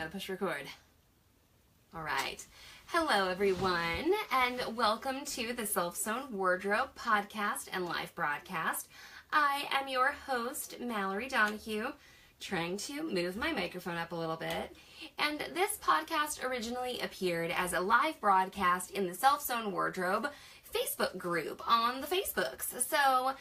gotta push record. Alright. Hello everyone, and welcome to the Self-Sewn Wardrobe podcast and live broadcast. I am your host, Mallory Donahue, trying to move my microphone up a little bit. And this podcast originally appeared as a live broadcast in the Self-Sewn Wardrobe Facebook group on the Facebooks. So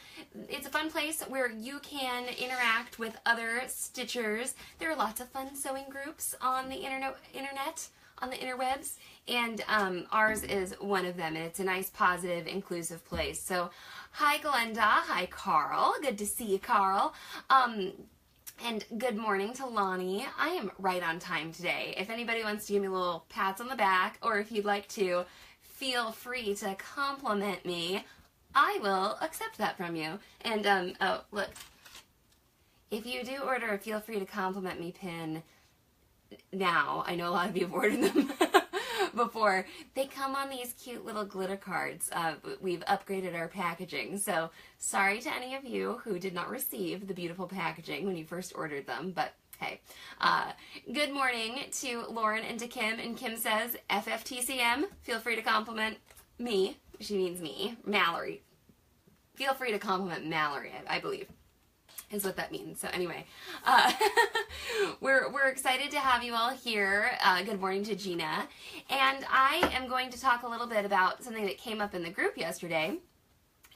it's a fun place where you can interact with other stitchers. There are lots of fun sewing groups on the internet, on the interwebs, and ours is one of them, and it's a nice, positive, inclusive place. So hi Glenda, hi Carl, good to see you, Carl. And good morning to Lonnie. I am right on time today. If anybody wants to give me little pats on the back, or if you'd like to feel free to compliment me, I will accept that from you. And, oh, look, if you do order a feel free to compliment me pin now, I know a lot of you have ordered them before, they come on these cute little glitter cards. We've upgraded our packaging, so sorry to any of you who did not receive the beautiful packaging when you first ordered them, but hey. Good morning to Lauren and to Kim, and Kim says, FFTCM, feel free to compliment me. She means me, Mallory. Feel free to compliment Mallory, I believe, is what that means. So anyway, we're excited to have you all here. Good morning to Gina. And I am going to talk a little bit about something that came up in the group yesterday.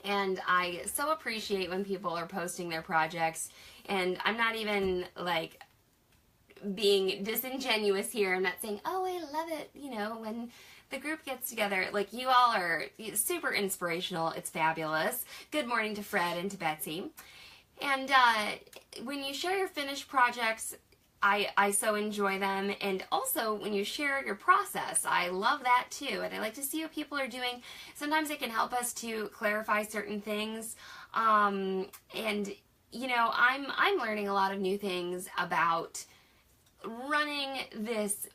And I so appreciate when people are posting their projects, and I'm not even like being disingenuous here. I'm not saying, oh, I love it, you know, when the group gets together. Like, you all are super inspirational. It's fabulous. Good morning to Fred and to Betsy. And when you share your finished projects, I so enjoy them. And also when you share your process, I love that too. And I like to see what people are doing. Sometimes it can help us to clarify certain things. And you know, I'm learning a lot of new things about running this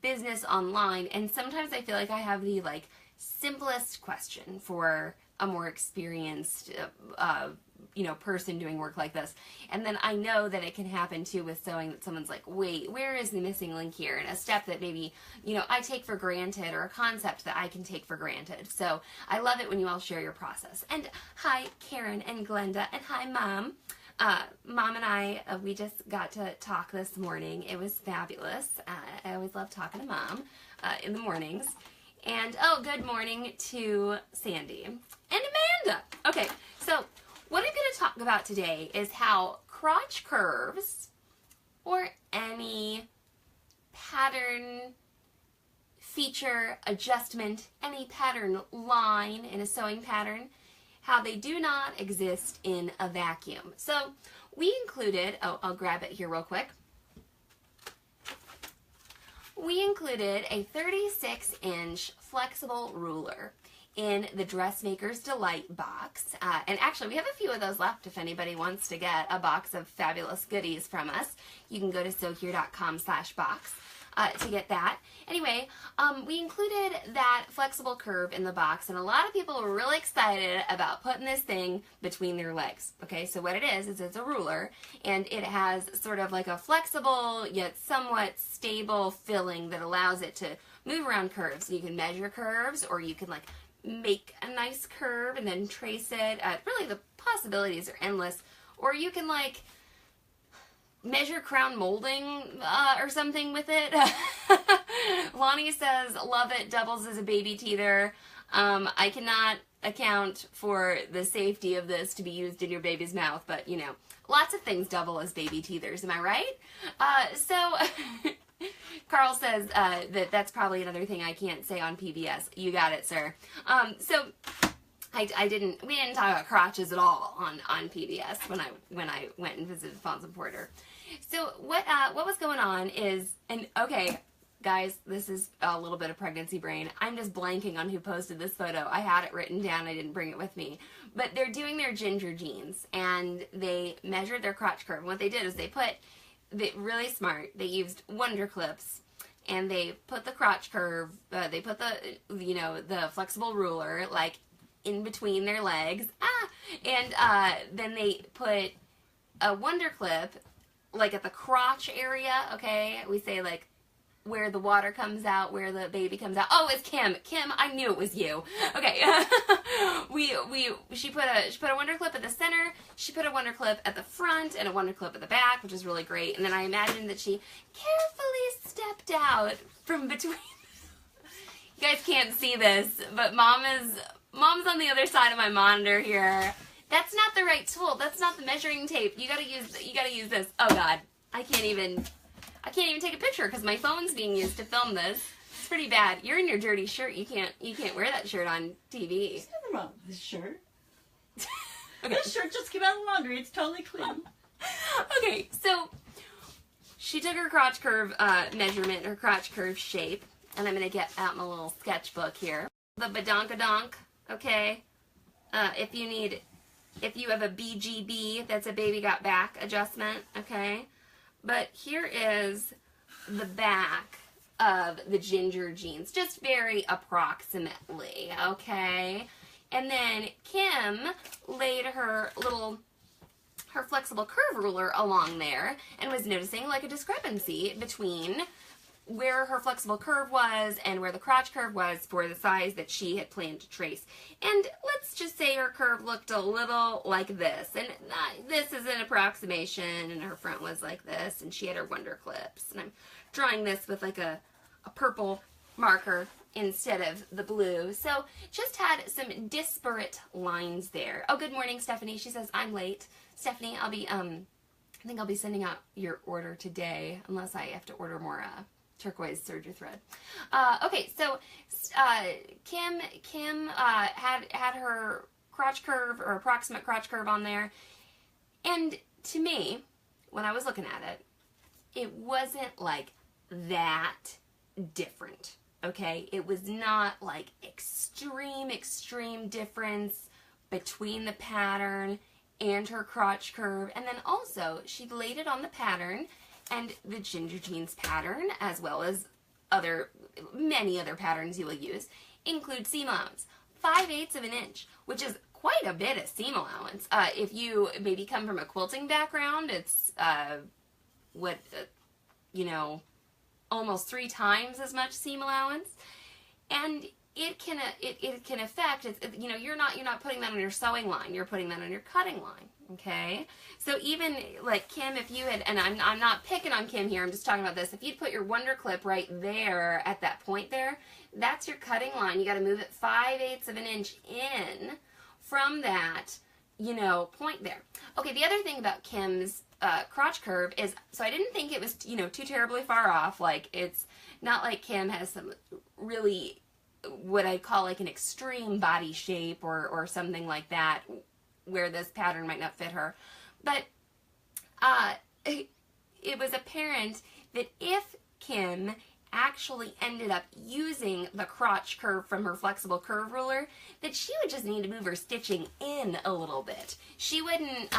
business online. And sometimes I feel like I have the like simplest question for a more experienced you know, person doing work like this. And then I know that it can happen too with sewing, that someone's like, wait, where is the missing link here? And a step that maybe, you know, I take for granted, or a concept that I can take for granted. So I love it when you all share your process. And hi, Karen and Glenda, and hi, Mom. Mom and I, we just got to talk this morning. It was fabulous. I always love talking to Mom in the mornings. And, oh, good morning to Sandy and Amanda. Okay, so what I'm going to talk about today is how crotch curves, or any pattern, feature, adjustment, any pattern line in a sewing pattern, how they do not exist in a vacuum. So we included, oh, I'll grab it here real quick. We included a 36-inch flexible ruler in the Dressmaker's Delight box. And actually, we have a few of those left if anybody wants to get a box of fabulous goodies from us. You can go to sewhere.com/box to get that. Anyway, we included that flexible curve in the box, and a lot of people were really excited about putting this thing between their legs. Okay, so what it is it's a ruler, and it has sort of like a flexible yet somewhat stable filling that allows it to move around curves. You can measure curves, or you can like make a nice curve and then trace it. Really, the possibilities are endless. Or you can like measure crown molding or something with it. Lonnie says, love it, doubles as a baby teether. I cannot account for the safety of this to be used in your baby's mouth, but you know, lots of things double as baby teethers, am I right? So Carl says that's probably another thing I can't say on PBS. You got it, sir. So we didn't talk about crotches at all on PBS when I went and visited Fonz and Porter. So what was going on is, and okay, guys, this is a little bit of pregnancy brain. I'm just blanking on who posted this photo. I had it written down. I didn't bring it with me. But they're doing their ginger jeans, and they measured their crotch curve. And what they did is really smart. They used Wonder Clips, and they put the crotch curve, they put the flexible ruler like in between their legs, and then they put a Wonder Clip like at the crotch area, okay? We say like where the water comes out, where the baby comes out. Oh, it's Kim. Kim, I knew it was you. Okay. She put a wonder clip at the center. She put a wonder clip at the front and a wonder clip at the back, which is really great. And then I imagined that she carefully stepped out from between. You guys can't see this, but Mom's on the other side of my monitor here. That's not the right tool. That's not the measuring tape. You gotta use this. Oh God, I can't even take a picture because my phone's being used to film this. It's pretty bad. You're in your dirty shirt. You can't wear that shirt on TV. There's nothing wrong with this shirt. Okay. This shirt just came out of the laundry. It's totally clean. Okay, so she took her crotch curve measurement, her crotch curve shape, and I'm gonna get out my little sketchbook here. The badonkadonk, okay? If you have a BGB, that's a baby got back adjustment, okay? But here is the back of the ginger jeans, just very approximately, okay? And then Kim laid her flexible curve ruler along there and was noticing like a discrepancy between where her flexible curve was and where the crotch curve was for the size that she had planned to trace. And let's just say her curve looked a little like this. And this is an approximation, and her front was like this, and she had her wonder clips. And I'm drawing this with like a purple marker instead of the blue. So just had some disparate lines there. Oh, good morning, Stephanie. She says, I'm late. Stephanie, I think I'll be sending out your order today, unless I have to order more turquoise serger thread. Okay, so Kim had her crotch curve or approximate crotch curve on there, and to me, when I was looking at it, it wasn't like that different. Okay, it was not like extreme difference between the pattern and her crotch curve. And then also she laid it on the pattern, and the ginger jeans pattern, as well as many other patterns you will use, include seam allowance. 5/8 of an inch, which is quite a bit of seam allowance. If you maybe come from a quilting background, it's almost 3 times as much seam allowance, and it can affect. You're not putting that on your sewing line. You're putting that on your cutting line. Okay, so even like Kim, if you had, and I'm not picking on Kim here, I'm just talking about this. If you'd put your wonder clip right there at that point there, that's your cutting line. You got to move it 5/8 of an inch in from that, point there. Okay, the other thing about Kim's crotch curve is, so I didn't think it was, too terribly far off. Like, it's not like Kim has some really, what I'd call like an extreme body shape or something like that, where this pattern might not fit her. But it was apparent that if Kim actually ended up using the crotch curve from her flexible curve ruler, that she would just need to move her stitching in a little bit. She wouldn't,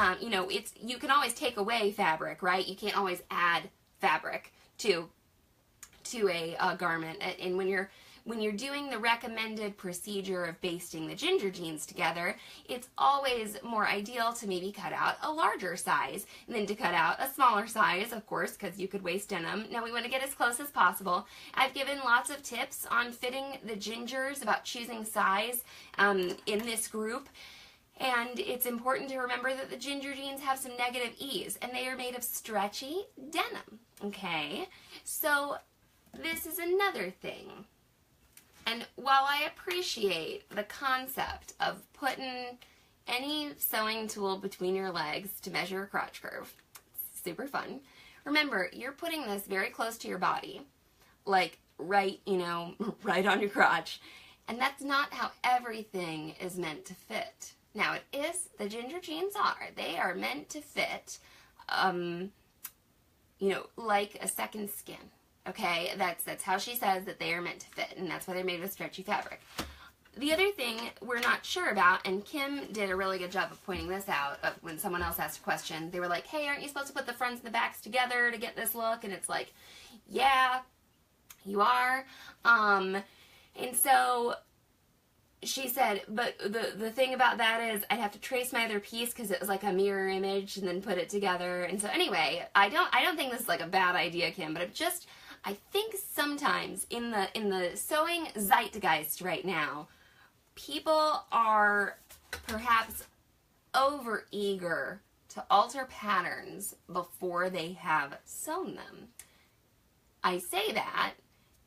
you can always take away fabric, right? You can't always add fabric to a garment. And when you're doing the recommended procedure of basting the ginger jeans together, it's always more ideal to maybe cut out a larger size than to cut out a smaller size, of course, because you could waste denim. Now, we want to get as close as possible. I've given lots of tips on fitting the gingers, about choosing size in this group. And it's important to remember that the ginger jeans have some negative ease, and they are made of stretchy denim, okay? So this is another thing. And while I appreciate the concept of putting any sewing tool between your legs to measure a crotch curve, it's super fun. Remember, you're putting this very close to your body, like right on your crotch. And that's not how everything is meant to fit. Now, it is, the ginger jeans are. They are meant to fit, like a second skin. Okay, that's how she says that they are meant to fit, and that's why they're made with stretchy fabric. The other thing we're not sure about, and Kim did a really good job of pointing this out when someone else asked a question. They were like, hey, aren't you supposed to put the fronts and the backs together to get this look? And it's like, yeah, you are. And so she said, but the thing about that is I'd have to trace my other piece because it was like a mirror image and then put it together. And so anyway, I don't think this is like a bad idea, Kim, but I think sometimes in the sewing zeitgeist right now, people are perhaps over eager to alter patterns before they have sewn them. I say that,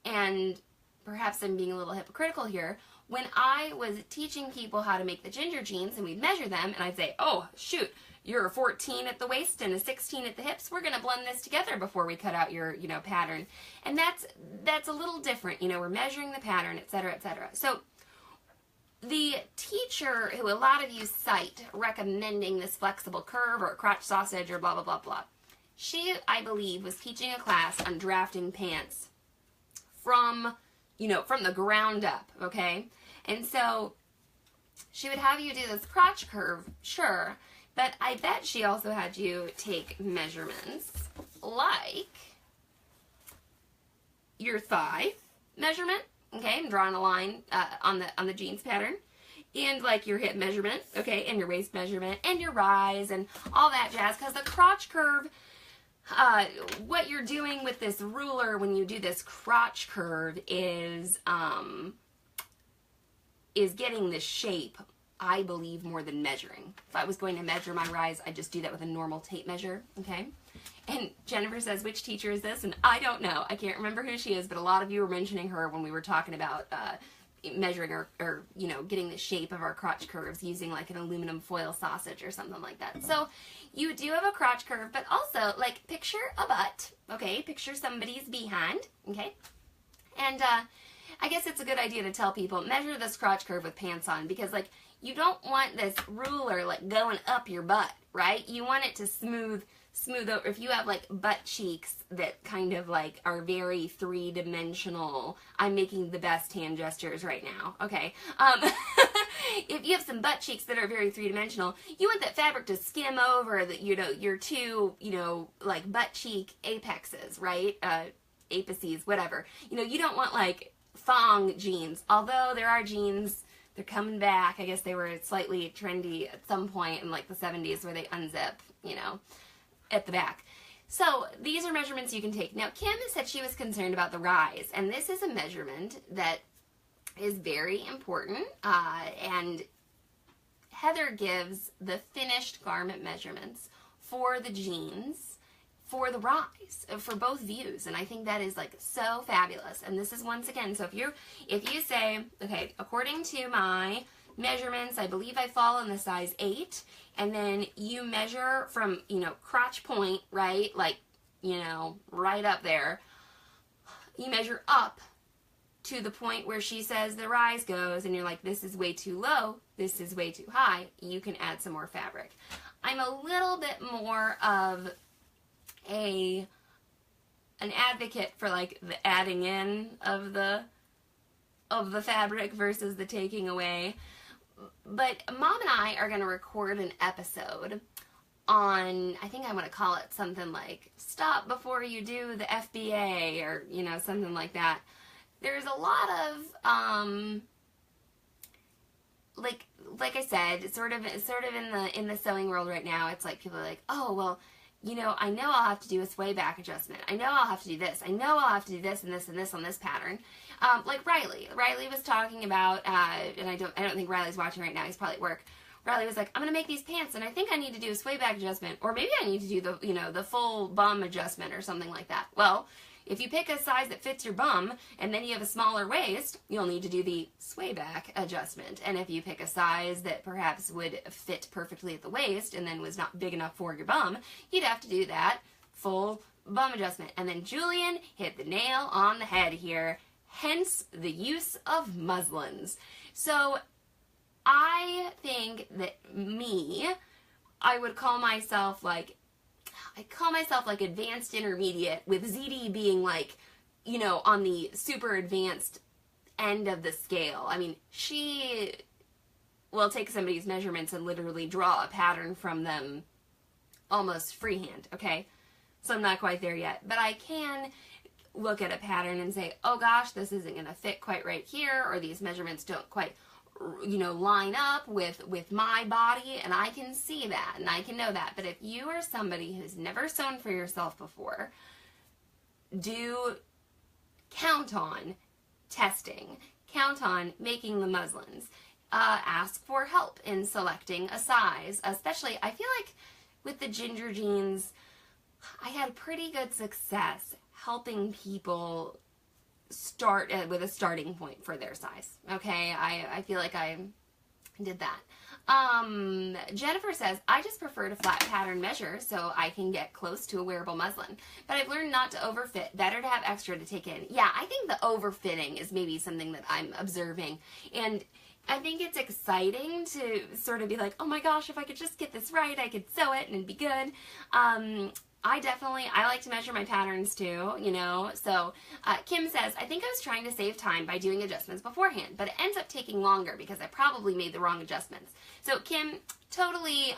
and perhaps I'm being a little hypocritical here, when I was teaching people how to make the ginger jeans and we'd measure them and I'd say, oh, shoot, you're a 14 at the waist and a 16 at the hips. We're going to blend this together before we cut out your, pattern. And that's a little different. We're measuring the pattern, et cetera, et cetera. So the teacher who a lot of you cite recommending this flexible curve or crotch sausage or blah, blah, blah, blah, she, I believe, was teaching a class on drafting pants from the ground up, okay? And so she would have you do this crotch curve, sure, but I bet she also had you take measurements like your thigh measurement, okay, and drawing a line on the jeans pattern, and like your hip measurement, okay, and your waist measurement, and your rise, and all that jazz, because the crotch curve, what you're doing with this ruler when you do this crotch curve is getting the shape, I believe, more than measuring. If I was going to measure my rise, I'd just do that with a normal tape measure, okay? And Jennifer says, which teacher is this? And I don't know. I can't remember who she is, but a lot of you were mentioning her when we were talking about measuring or getting the shape of our crotch curves using like an aluminum foil sausage or something like that. So you do have a crotch curve, but also like picture a butt, okay? Picture somebody's behind, okay? And I guess it's a good idea to tell people, measure this crotch curve with pants on, because like you don't want this ruler like going up your butt, right? You want it to smooth over. If you have like butt cheeks that kind of like are very three-dimensional, I'm making the best hand gestures right now, okay? If you have some butt cheeks that are very three-dimensional, you want that fabric to skim over your two, like butt cheek apexes, right? Apices, whatever. You don't want like thong jeans, although there are jeans, they're coming back. I guess they were slightly trendy at some point in like the 70s where they unzip, at the back. So these are measurements you can take. Now, Kim said she was concerned about the rise, and this is a measurement that is very important, and Heather gives the finished garment measurements for the jeans for the rise, for both views, and I think that is like so fabulous. And this is, once again, so if you say, okay, according to my measurements, I believe I fall in the size 8, and then you measure from, crotch point, right, like, right up there, you measure up to the point where she says the rise goes, and you're like, this is way too low, this is way too high, you can add some more fabric. I'm a little bit more of an advocate for like the adding in of the fabric versus the taking away. But Mom and I are going to record an episode on, I think I want to call it something like Stop Before You Do the FBA, or something like that. There's a lot of like I said, sort of in the sewing world right now, it's like people are like, oh well, I know I'll have to do a sway back adjustment. I know I'll have to do this. I know I'll have to do this and this and this on this pattern. Like Riley. Riley was talking about, and I don't think Riley's watching right now. He's probably at work. Riley was like, I'm going to make these pants, and I think I need to do a sway back adjustment, or maybe I need to do the full bum adjustment or something like that. Well, if you pick a size that fits your bum, and then you have a smaller waist, you'll need to do the sway back adjustment. And if you pick a size that perhaps would fit perfectly at the waist, and then was not big enough for your bum, you'd have to do that full bum adjustment. And then Julian hit the nail on the head here, hence the use of muslins. So I think that I would call myself like advanced intermediate, with ZD being like, on the super advanced end of the scale. I mean, she will take somebody's measurements and literally draw a pattern from them almost freehand, okay? So I'm not quite there yet, but I can look at a pattern and say, oh gosh, this isn't going to fit quite right here, or these measurements don't quite line up with my body, and I can see that and I can know that. But if you are somebody who's never sewn for yourself before, do count on testing, count on making the muslins. Ask for help in selecting a size, especially I feel like with the ginger jeans, I had pretty good success helping people start with a starting point for their size. Okay, I feel like I did that. Jennifer says, I just prefer to flat pattern measure so I can get close to a wearable muslin. But I've learned not to overfit. Better to have extra to take in. Yeah, I think the overfitting is maybe something that I'm observing. And I think it's exciting to sort of be like, oh my gosh, if I could just get this right, I could sew it and it'd be good. I like to measure my patterns too, you know. So Kim says, I think I was trying to save time by doing adjustments beforehand, but it ends up taking longer because I probably made the wrong adjustments. So Kim, totally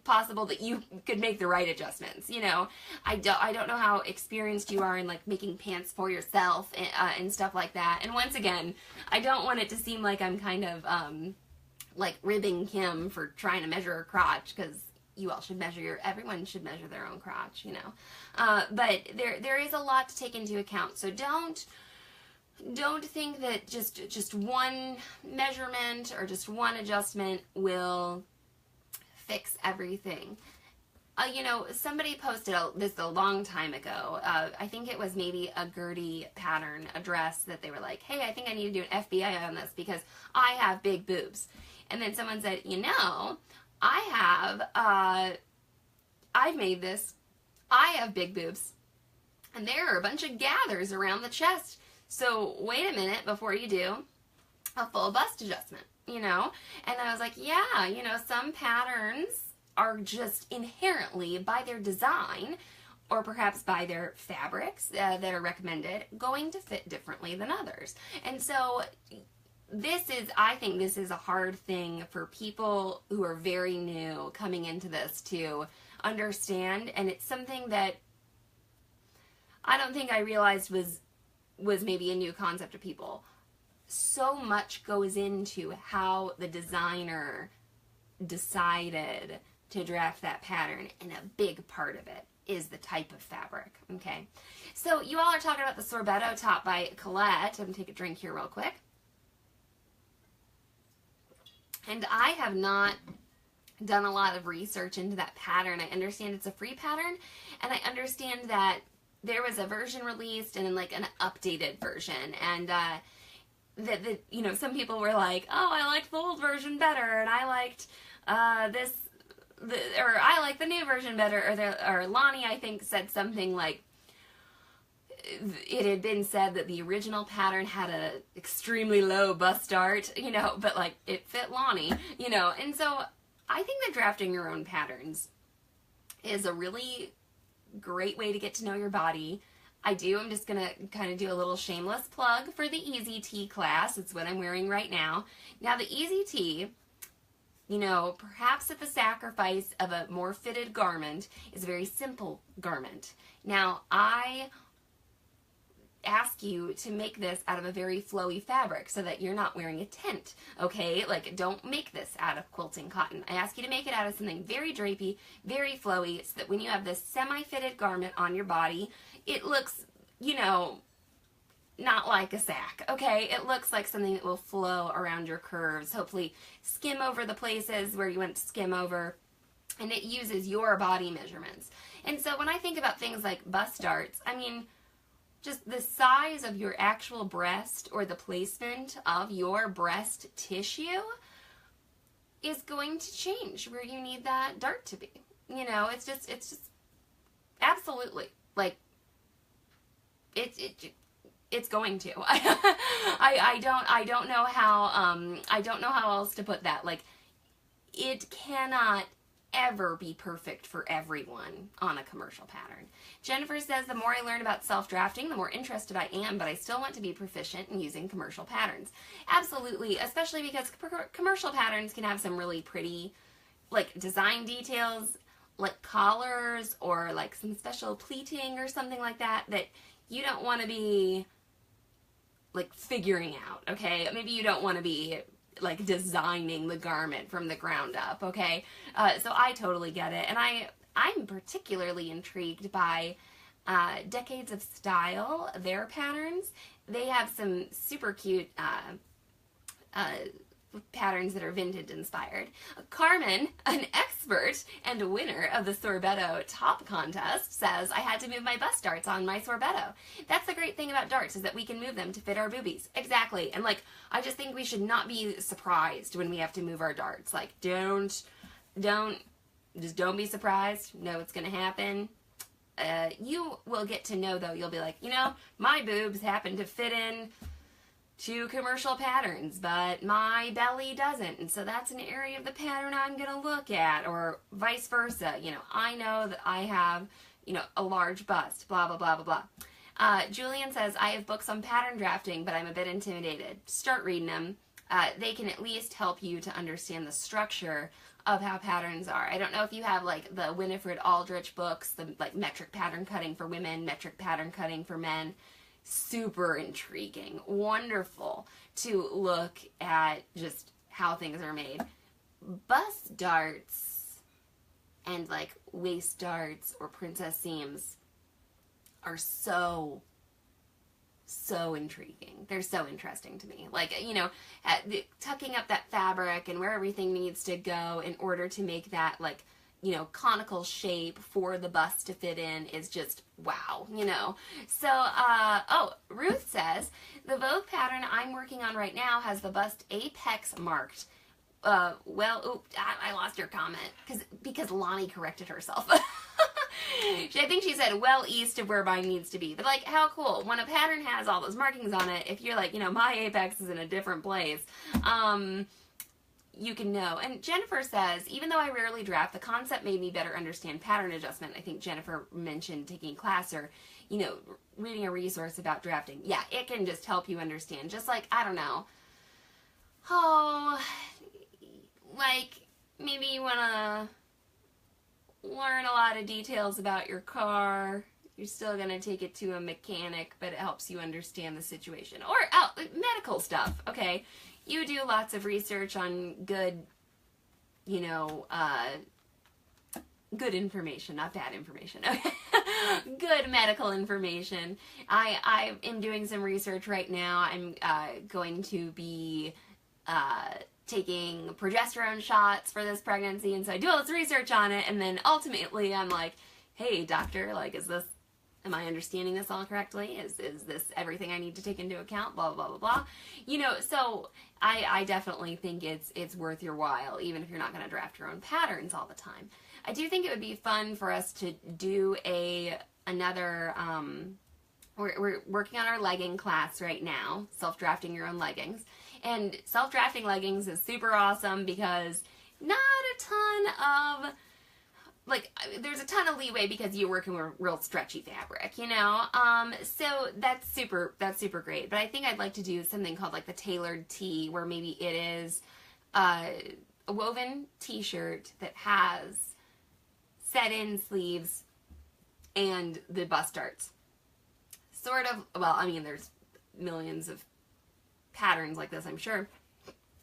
possible that you could make the right adjustments, you know. I don't know how experienced you are in like making pants for yourself and stuff like that. And once again, I don't want it to seem like I'm kind of like ribbing Kim for trying to measure her crotch, because you all should everyone should measure their own crotch, you know. But there is a lot to take into account. So don't think that just one measurement or just one adjustment will fix everything. You know, somebody posted this a long time ago. I think it was maybe a Gertie pattern, a dress, that they were like, hey, I think I need to do an FBI on this because I have big boobs. And then someone said, you know, I've made this. I have big boobs. And there are a bunch of gathers around the chest. So wait a minute before you do a full bust adjustment, you know? And I was like, yeah, you know, some patterns are just inherently, by their design, or perhaps by their fabrics that are recommended, going to fit differently than others. And so I think this is a hard thing for people who are very new coming into this to understand, and it's something that I don't think I realized was maybe a new concept to people. So much goes into how the designer decided to draft that pattern, and a big part of it is the type of fabric, okay? So you all are talking about the sorbetto top by Colette. I'm going to take a drink here real quick. And I have not done a lot of research into that pattern. I understand it's a free pattern, and I understand that there was a version released and then like an updated version, and that you know, some people were like, oh, I liked the old version better, and I liked or I like the new version better, or Lonnie, I think, said something like it had been said that the original pattern had a extremely low bust dart, you know, but like it fit Lonnie, you know. And so I think that drafting your own patterns is a really great way to get to know your body. I'm just going to kind of do a little shameless plug for the Easy Tee class. It's what I'm wearing right now. Now the Easy Tee, you know, perhaps at the sacrifice of a more fitted garment, is a very simple garment. Now I ask you to make this out of a very flowy fabric so that you're not wearing a tent, okay? Like, don't make this out of quilting cotton. I ask you to make it out of something very drapey, very flowy, so that when you have this semi-fitted garment on your body, it looks, you know, not like a sack, okay? It looks like something that will flow around your curves, hopefully skim over the places where you want to skim over, and it uses your body measurements. And so when I think about things like bust darts, I mean, just the size of your actual breast or the placement of your breast tissue is going to change where you need that dart to be. You know, it's just absolutely, like, it's going to. I don't know how else to put that. Like, it cannot ever be perfect for everyone on a commercial pattern. Jennifer says, the more I learn about self-drafting, the more interested I am, but I still want to be proficient in using commercial patterns. Absolutely, especially because commercial patterns can have some really pretty, like, design details, like collars or like some special pleating or something like that you don't want to be like figuring out, okay? Maybe you don't want to be like designing the garment from the ground up, okay? So I totally get it. And I'm particularly intrigued by Decades of Style, their patterns. They have some super cute patterns that are vintage inspired. Carmen, an expert and a winner of the sorbetto top contest, says, I had to move my bust darts on my sorbetto. That's the great thing about darts, is that we can move them to fit our boobies. Exactly. And like, I just think we should not be surprised when we have to move our darts. Like, don't be surprised. Know what's going to happen. You will get to know, though. You'll be like, you know, my boobs happen to fit in to commercial patterns, but my belly doesn't, and so that's an area of the pattern I'm going to look at, or vice versa. You know, I know that I have, you know, a large bust, blah, blah, blah, blah, blah. Julian says, I have books on pattern drafting, but I'm a bit intimidated. Start reading them. They can at least help you to understand the structure of how patterns are. I don't know if you have like the Winifred Aldrich books, the like metric pattern cutting for women, metric pattern cutting for men. Super intriguing, wonderful to look at just how things are made. Bust darts and like waist darts or princess seams are so intriguing. They're so interesting to me. Like, you know, tucking up that fabric and where everything needs to go in order to make that, like, you know, conical shape for the bust to fit in is just wow, you know. So, Ruth says, the Vogue pattern I'm working on right now has the bust apex marked. I lost your comment because Lonnie corrected herself. I think she said well east of where mine needs to be. But like, how cool. When a pattern has all those markings on it, if you're like, you know, my apex is in a different place, you can know. And Jennifer says, even though I rarely draft, the concept made me better understand pattern adjustment. I think Jennifer mentioned taking a class or, you know, reading a resource about drafting. Yeah, it can just help you understand. Just like, I don't know, like maybe you want to learn a lot of details about your car. You're still going to take it to a mechanic, but it helps you understand the situation. Or medical stuff, okay? You do lots of research on good, you know, good information, not bad information, okay? Good medical information. I am doing some research right now. I'm going to be taking progesterone shots for this pregnancy, and so I do all this research on it, and then ultimately I'm like, hey, doctor, like, am I understanding this all correctly? Is this everything I need to take into account? Blah, blah, blah, blah. You know, so I definitely think it's worth your while, even if you're not going to draft your own patterns all the time. I do think it would be fun for us to do another, we're working on our legging class right now, self-drafting your own leggings. And self-drafting leggings is super awesome because not a ton of, like, there's a ton of leeway because you're working with real stretchy fabric, you know? So that's super great. But I think I'd like to do something called like the tailored tee, where maybe it is a woven t-shirt that has set-in sleeves and the bust darts. Sort of, well, I mean, there's millions of patterns like this, I'm sure,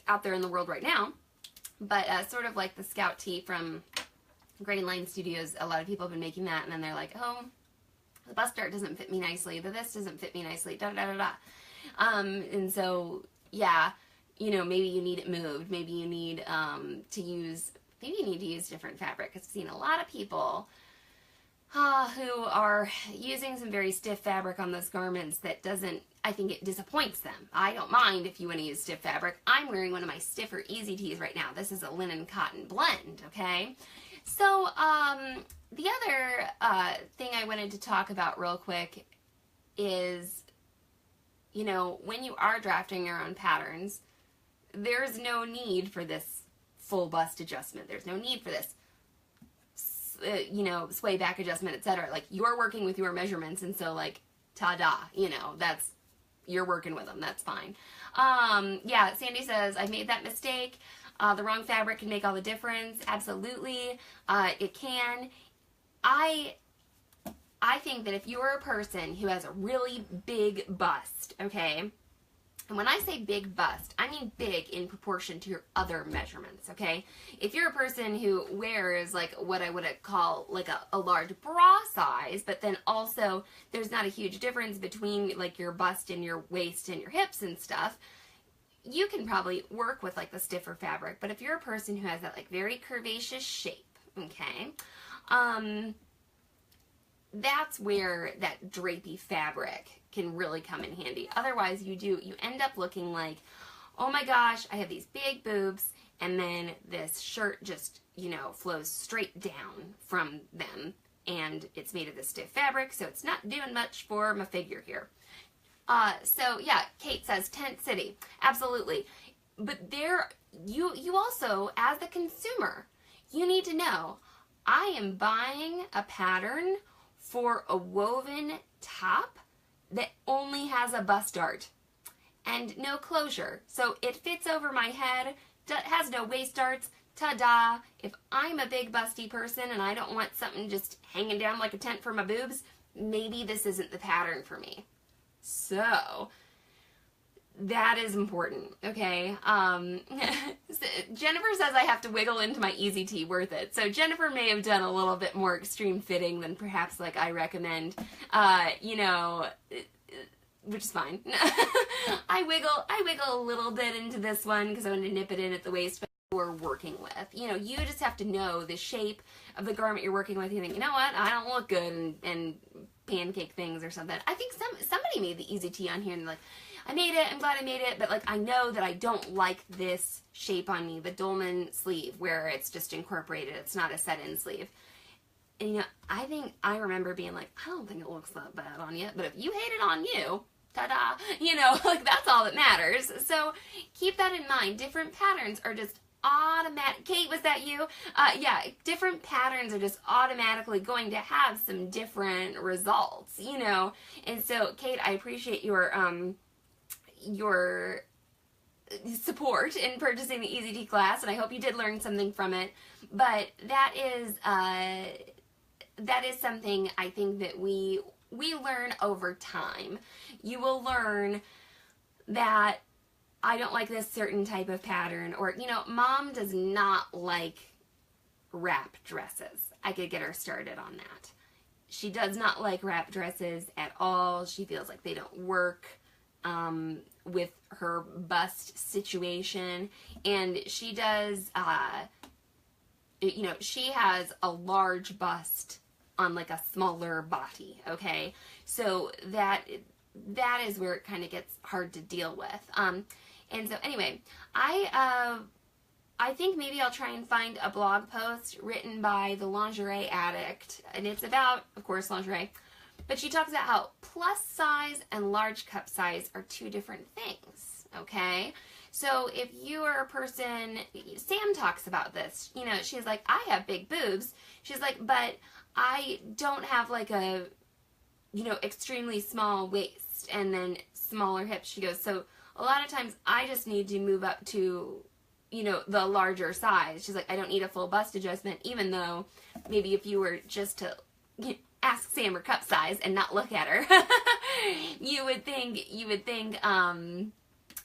out there in the world right now. But sort of like the Scout tee from Grain Line Studios, a lot of people have been making that, and then they're like, oh, the bust dart doesn't fit me nicely, this doesn't fit me nicely, da da da da. And so, yeah, you know, maybe you need it moved, maybe you need to use different fabric, because I've seen a lot of people who are using some very stiff fabric on those garments that doesn't, I think it disappoints them. I don't mind if you want to use stiff fabric. I'm wearing one of my stiffer easy tees right now. This is a linen cotton blend, okay? So, the other thing I wanted to talk about real quick is, you know, when you are drafting your own patterns, there's no need for this full bust adjustment. There's no need for this, you know, sway back adjustment, etc. Like, you're working with your measurements, and so, like, ta-da, you know, you're working with them. That's fine. Yeah, Sandy says, I made that mistake. The wrong fabric can make all the difference. Absolutely, it can. I think that if you're a person who has a really big bust, okay, And when I say big bust, I mean big in proportion to your other measurements, okay? If you're a person who wears like what I would call like a large bra size, but then also there's not a huge difference between like your bust and your waist and your hips and stuff, you can probably work with like the stiffer fabric. But if you're a person who has that like very curvaceous shape, okay, that's where that drapey fabric can really come in handy. Otherwise, you end up looking like, oh my gosh, I have these big boobs, and then this shirt just, you know, flows straight down from them, and it's made of this stiff fabric, so it's not doing much for my figure here. So yeah, Kate says Tent City, absolutely. But there, you also, as the consumer, you need to know, I am buying a pattern for a woven top that only has a bust dart and no closure. So it fits over my head, has no waist darts, ta-da. If I'm a big busty person and I don't want something just hanging down like a tent for my boobs, maybe this isn't the pattern for me. So that is important, okay? Jennifer says I have to wiggle into my Easy Tee, worth it. So Jennifer may have done a little bit more extreme fitting than perhaps like I recommend, you know, which is fine. I wiggle a little bit into this one because I want to nip it in at the waist, but we're working with. You know, you just have to know the shape of the garment you're working with. You think, you know what, I don't look good and pancake things or something. I think somebody made the Easy Tee on here and like, I made it, I'm glad I made it, but like I know that I don't like this shape on me, the dolman sleeve, where it's just incorporated, it's not a set-in sleeve. And you know, I remember being like, I don't think it looks that bad on you, but if you hate it on you, ta-da, you know, like that's all that matters. So keep that in mind. Different patterns are just automatic. Kate, was that you? Yeah, different patterns are just automatically going to have some different results, you know. And so, Kate, I appreciate your support in purchasing the Easy Tee class, and I hope you did learn something from it. But that is something I think that we learn over time. You will learn that I don't like this certain type of pattern, or, you know, Mom does not like wrap dresses. I could get her started on that. She does not like wrap dresses at all. She feels like they don't work with her bust situation, and she does, you know, she has a large bust on like a smaller body, okay? So that is where it kind of gets hard to deal with. And so anyway, I think maybe I'll try and find a blog post written by the Lingerie Addict, and it's about, of course, lingerie. But she talks about how plus size and large cup size are two different things, okay? So if you are a person, Sam talks about this, you know, she's like, I have big boobs. She's like, but I don't have like a, you know, extremely small waist and then smaller hips. She goes, so a lot of times I just need to move up to, you know, the larger size. She's like, I don't need a full bust adjustment, even though maybe if you were just to ask Sam her cup size and not look at her, you would think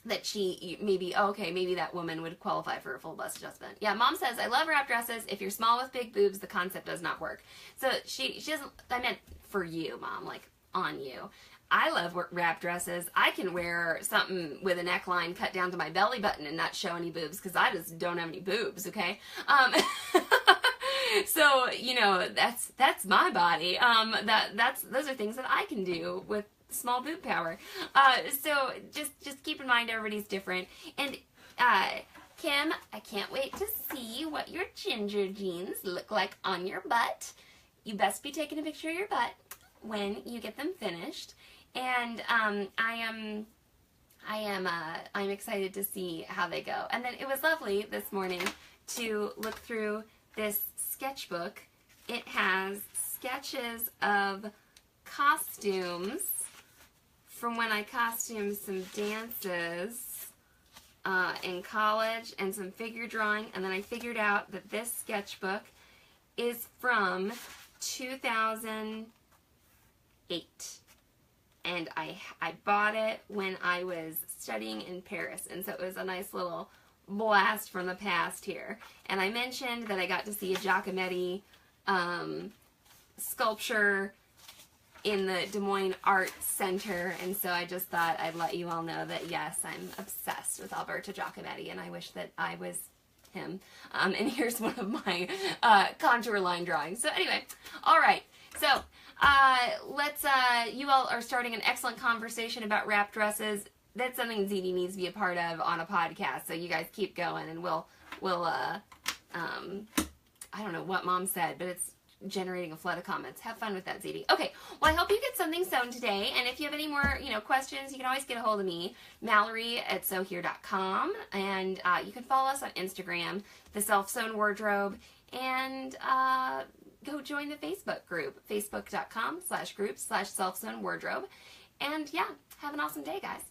that she maybe, okay, maybe that woman would qualify for a full bust adjustment. Yeah, Mom says, I love wrap dresses. If you're small with big boobs, the concept does not work. So she doesn't, I meant for you, Mom, like on you. I love wrap dresses. I can wear something with a neckline cut down to my belly button and not show any boobs because I just don't have any boobs, okay? So, you know, that's my body. Those are things that I can do with small boob power. So just keep in mind everybody's different. And Kim, I can't wait to see what your ginger jeans look like on your butt. You best be taking a picture of your butt when you get them finished. And I'm excited to see how they go. And then it was lovely this morning to look through this sketchbook. It has sketches of costumes from when I costumed some dances in college and some figure drawing. And then I figured out that this sketchbook is from 2008. and I bought it when I was studying in Paris, and so it was a nice little blast from the past here. And I mentioned that I got to see a Giacometti sculpture in the Des Moines Art Center, and so I just thought I'd let you all know that yes, I'm obsessed with Alberto Giacometti, and I wish that I was him. And here's one of my contour line drawings. So anyway, all right. So let's. You all are starting an excellent conversation about wrap dresses. That's something ZD needs to be a part of on a podcast. So you guys keep going, and we'll. I don't know what Mom said, but it's generating a flood of comments. Have fun with that, ZD. Okay, well, I hope you get something sewn today, and if you have any more, questions, you can always get a hold of me, Mallory@sewhere.com, and you can follow us on Instagram, The Self Sewn Wardrobe, and go join the Facebook group, facebook.com/group/self-sewn wardrobe, and yeah, have an awesome day, guys.